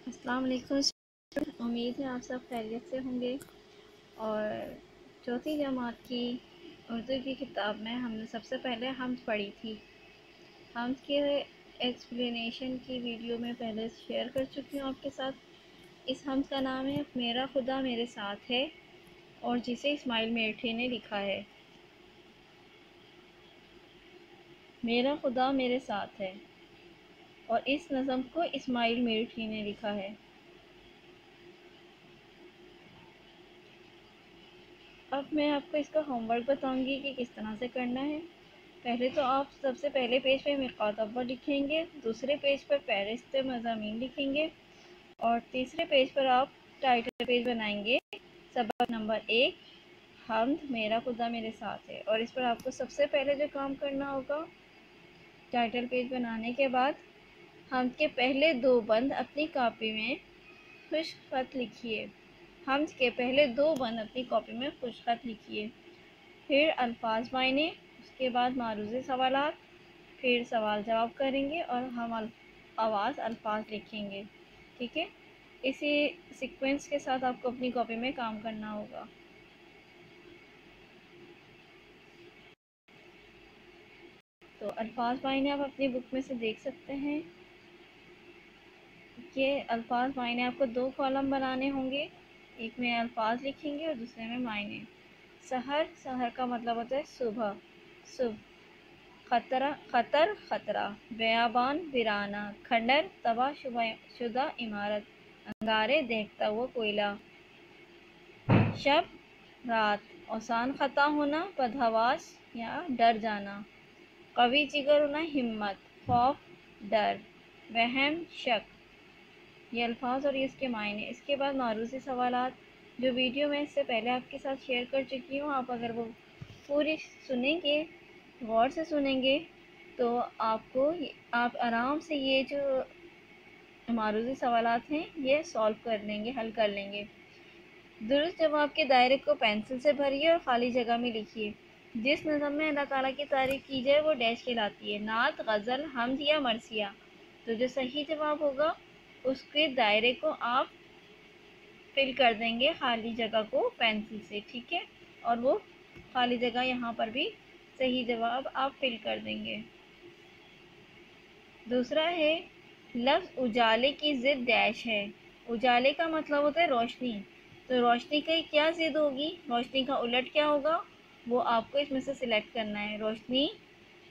السلام علیکم، امید ہے آپ سب خیریت سے ہوں گے۔ اور چوتھی جماعت کی اردو کی کتاب میں ہم نے سب سے پہلے حمد پڑھی تھی۔ حمد کے ایکسپلینیشن کی ویڈیو میں پہلے شیئر کر چکی ہوں آپ کے ساتھ۔ اس حمد کا نام ہے میرا خدا میرے ساتھ ہے، اور جسے اسماعیل میٹھی نے لکھا ہے۔ میرا خدا میرے ساتھ ہے، اور اس نظم کو اسماعیل میٹھی نے لکھا ہے۔ اب میں آپ کو اس کا ہوم ورک بتاؤں گی کہ کس طرح سے کرنا ہے۔ پہلے تو آپ سب سے پہلے پیج پہ مقاط اول لکھیں گے، دوسرے پیج پر فہرست مضامین لکھیں گے، اور تیسرے پیج پر آپ ٹائٹل پیج بنائیں گے۔ سبق نمبر 1، حمد میرا خدا میرے ساتھ ہے۔ اور اس پر آپ کو سب سے پہلے جو کام کرنا ہوگا، ٹائٹل پیج بنانے کے بعد حمد کے پہلے 2 بند اپنی کاپی میں خشک خط لکھیے۔ حمد کے پہلے 2 بند اپنی کاپی میں خشک خط لکھیے، پھر الفاظ معنی، اس کے بعد معروض سوالات، پھر سوال جواب کریں گے اور ہم آواز الفاظ لکھیں گے۔ ٹھیک ہے، اسی سیکوینس کے ساتھ آپ کو اپنی کاپی میں کام کرنا ہوگا۔ تو الفاظ معنی آپ اپنی بک میں سے دیکھ سکتے ہیں کہ الفاظ معنی آپ کو 2 کالم بنانے ہوں گے، ایک میں الفاظ لکھیں گے اور دوسرے میں معنی۔ سحر، سحر کا مطلب ہوتا ہے صبح، صبح۔ خطر، خطرہ۔ بیابان، ویرانہ۔ کھنڈر، تباہ شدہ عمارت۔ انگارے، دیکھتا ہوا کوئلہ۔ شب، رات۔ اوسان، خطا ہونا، بدحواس یا ڈر جانا۔ قوی جگر ہونا، ہمت۔ خوف، ڈر۔ وہم، شک۔ یہ الفاظ اور یہ اس کے معنی۔ اس کے بعد معروضی سوالات، جو ویڈیو میں اس سے پہلے آپ کے ساتھ شیئر کر چکی ہوں۔ آپ اگر وہ پوری سنیں گے، غور سے سنیں گے، تو آپ آرام سے یہ جو معروضی سوالات ہیں یہ سالو کر لیں گے، حل کر لیں گے۔ درست جواب کے دائرے کو پینسل سے بھریے اور خالی جگہ میں لکھیے۔ جس نظم میں اللہ تعالیٰ کی تعریف کی جائے وہ ڈیش کہلاتی ہے، نعت، غزل، حمد یا مرثیہ۔ تو جو صحیح جواب ہوگا اس کے دائرے کو آپ فل کر دیں گے، خالی جگہ کو پینسل سے۔ ٹھیک ہے، اور وہ خالی جگہ یہاں پر بھی صحیح جواب آپ فل کر دیں گے۔ دوسرا ہے لفظ اجالے کی ضد ڈیش ہے۔ اجالے کا مطلب ہوتا ہے روشنی، تو روشنی کی کیا ضد ہوگی، روشنی کا الٹ کیا ہوگا، وہ آپ کو اس میں سے سلیکٹ کرنا ہے۔ روشنی،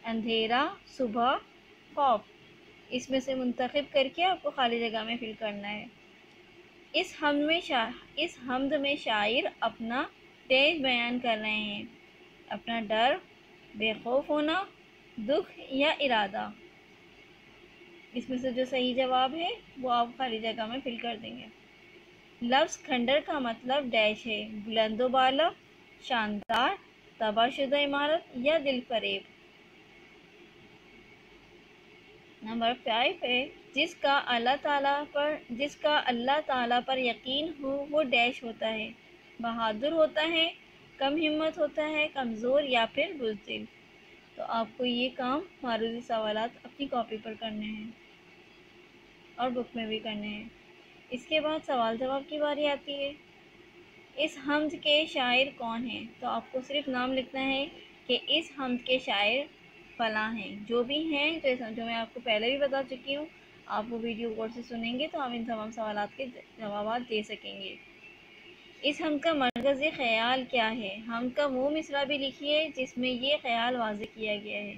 اندھیرا، صبح، خوف۔ اس میں سے منتخب کر کے آپ کو خالی جگہ میں فل کرنا ہے۔ اس حمد میں شاعر اپنا تیج بیان کر رہے ہیں، اپنا ڈر، بے خوف ہونا، دکھ یا ارادہ۔ اس میں سے جو صحیح جواب ہے وہ آپ خالی جگہ میں فل کر دیں گے۔ لفظ کھنڈر کا مطلب ڈیش ہے، بلند و بالا، شاندار، تباہ شدہ عمارت یا دل فریب۔ نمبر 5 ہے جس کا اللہ تعالیٰ پر یقین ہو وہ ڈیش ہوتا ہے، بہادر ہوتا ہے، کم ہمت ہوتا ہے، کمزور یا پھر بزدل۔ تو آپ کو یہ کام معروضی سوالات اپنی کاپی پر کرنے ہیں اور بک میں بھی کرنے ہیں۔ اس کے بعد سوال جواب کی باری آتی ہے۔ اس حمد کے شاعر کون ہیں؟ تو آپ کو صرف نام لکھنا ہے کہ اس حمد کے شاعر فلاں ہیں، جو بھی ہیں، جو میں آپ کو پہلے بھی بتا چکی ہوں۔ آپ وہ ویڈیو غور سے سنیں گے تو آپ ان تمام سوالات کے جوابات دے سکیں گے۔ اس حمد کا مرکزی خیال کیا ہے؟ حمد کا وہ مصرع بھی لکھیے جس میں یہ خیال واضح کیا گیا ہے۔